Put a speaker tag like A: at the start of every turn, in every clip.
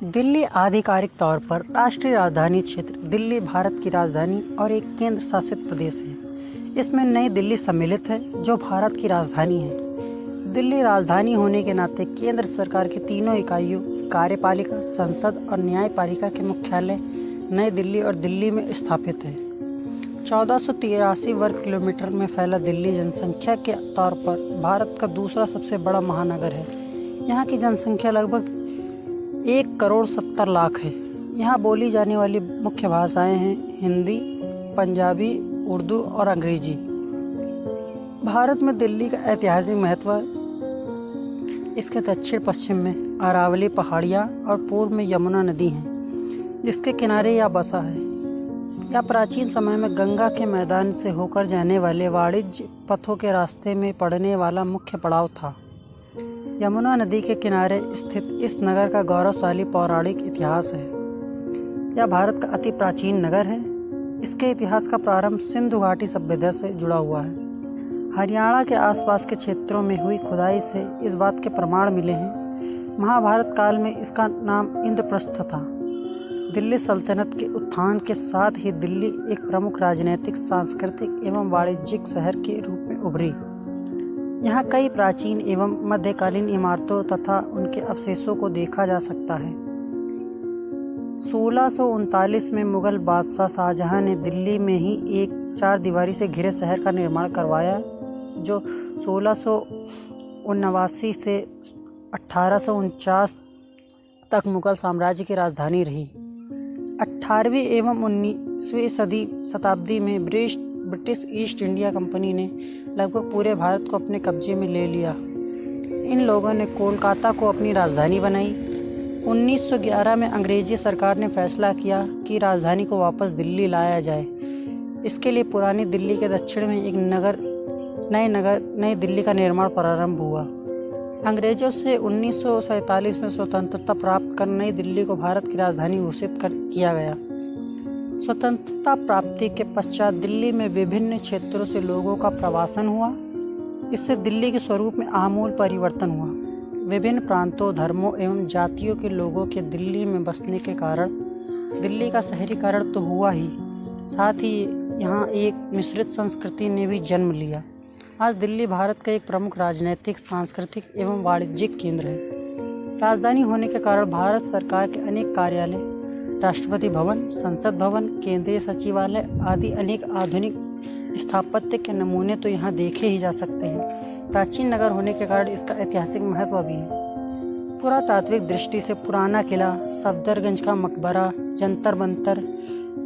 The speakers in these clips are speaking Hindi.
A: दिल्ली आधिकारिक तौर पर राष्ट्रीय राजधानी क्षेत्र दिल्ली भारत की राजधानी और एक केंद्र शासित प्रदेश है। इसमें नई दिल्ली सम्मिलित है जो भारत की राजधानी है। दिल्ली राजधानी होने के नाते केंद्र सरकार की तीनों इकाइयों कार्यपालिका, संसद और न्यायपालिका के मुख्यालय नई दिल्ली और दिल्ली में स्थापित है। 1483 वर्ग किलोमीटर में फैला दिल्ली जनसंख्या के तौर पर भारत का दूसरा सबसे बड़ा महानगर है। यहाँ की जनसंख्या लगभग 1,70,00,000 है। यहाँ बोली जाने वाली मुख्य भाषाएं हैं हिंदी, पंजाबी, उर्दू और अंग्रेजी। भारत में दिल्ली का ऐतिहासिक महत्व इसके दक्षिण पश्चिम में अरावली पहाड़ियाँ और पूर्व में यमुना नदी हैं जिसके किनारे यह बसा है। यह प्राचीन समय में गंगा के मैदान से होकर जाने वाले वाणिज्य पथों के रास्ते में पड़ने वाला मुख्य पड़ाव था। यमुना नदी के किनारे स्थित इस नगर का गौरवशाली पौराणिक इतिहास है। यह भारत का अति प्राचीन नगर है। इसके इतिहास का प्रारंभ सिंधु घाटी सभ्यता से जुड़ा हुआ है। हरियाणा के आसपास के क्षेत्रों में हुई खुदाई से इस बात के प्रमाण मिले हैं। महाभारत काल में इसका नाम इंद्रप्रस्थ था। दिल्ली सल्तनत के उत्थान के साथ ही दिल्ली एक प्रमुख राजनीतिक, सांस्कृतिक एवं वाणिज्यिक शहर के रूप में उभरी। यहाँ कई प्राचीन एवं मध्यकालीन इमारतों तथा उनके अवशेषों को देखा जा सकता है। 1639 में मुगल बादशाह शाहजहां ने दिल्ली में ही एक 4 दीवारी से घिरे शहर का निर्माण करवाया जो 1679 से 1849 तक मुगल साम्राज्य की राजधानी रही। 18वीं एवं 19वीं शताब्दी में ब्रिटिश ईस्ट इंडिया कंपनी ने लगभग पूरे भारत को अपने कब्जे में ले लिया। इन लोगों ने कोलकाता को अपनी राजधानी बनाई। 1911 में अंग्रेजी सरकार ने फैसला किया कि राजधानी को वापस दिल्ली लाया जाए। इसके लिए पुरानी दिल्ली के दक्षिण में एक नई दिल्ली का निर्माण प्रारंभ हुआ। अंग्रेजों से 1947 में स्वतंत्रता प्राप्त कर नई दिल्ली को भारत की राजधानी घोषित किया गया। स्वतंत्रता प्राप्ति के पश्चात दिल्ली में विभिन्न क्षेत्रों से लोगों का प्रवासन हुआ। इससे दिल्ली के स्वरूप में आमूल परिवर्तन हुआ। विभिन्न प्रांतों, धर्मों एवं जातियों के लोगों के दिल्ली में बसने के कारण दिल्ली का शहरीकरण तो हुआ ही, साथ ही यहाँ एक मिश्रित संस्कृति ने भी जन्म लिया। आज दिल्ली भारत का एक प्रमुख राजनीतिक, सांस्कृतिक एवं वाणिज्यिक केंद्र है। राजधानी होने के कारण भारत सरकार के अनेक कार्यालय, राष्ट्रपति भवन, संसद भवन, केंद्रीय सचिवालय आदि अनेक आधुनिक स्थापत्य के नमूने तो यहाँ देखे ही जा सकते हैं। प्राचीन नगर होने के कारण इसका ऐतिहासिक महत्व भी है। पुरातात्विक दृष्टि से पुराना किला, सफदरगंज का मकबरा, जंतर मंतर,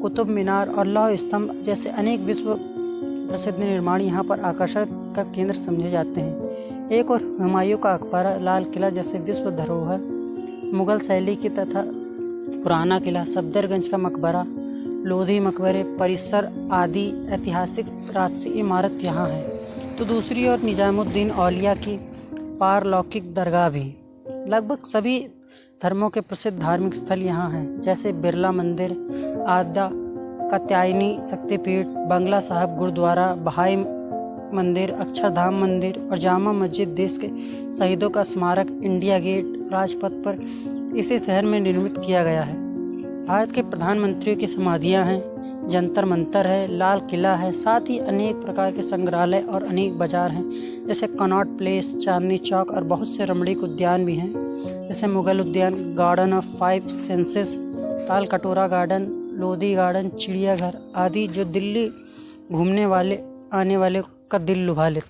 A: कुतुब मीनार और लौह स्तंभ जैसे अनेक विश्व प्रसिद्ध निर्माण यहाँ पर आकर्षण का केंद्र समझे जाते हैं। एक और हुमायूं का मकबरा, लाल किला जैसे विश्व धरोहर, मुगल शैली की तथा पुराना किला, सफदरगंज का मकबरा, लोधी मकबरे, परिसर आदि ऐतिहासिक राजसी इमारत यहाँ है। तो दूसरी ओर निजामुद्दीन औलिया की पारलौकिक दरगाह भी। लगभग सभी धर्मों के प्रसिद्ध धार्मिक स्थल यहाँ हैं, जैसे बिरला मंदिर, आद्या कात्यायनी शक्तिपीठ, बंगला साहब गुरुद्वारा, बहाई मंदिर, अक्षरधाम मंदिर और जामा मस्जिद। देश के शहीदों का स्मारक इंडिया गेट राजपथ पर इसी शहर में निर्मित किया गया है। भारत के प्रधानमंत्रियों की समाधियां हैं, जंतर मंतर है, लाल किला है, साथ ही अनेक प्रकार के संग्रहालय और अनेक बाजार हैं, जैसे कनॉट प्लेस, चांदनी चौक और बहुत से रमणीक उद्यान भी हैं, जैसे मुगल उद्यान, गार्डन ऑफ 5 सेंसेस, ताल कटोरा गार्डन, लोधी गार्डन, चिड़ियाघर आदि जो दिल्ली घूमने वाले आने वाले का दिल लुभा लेते।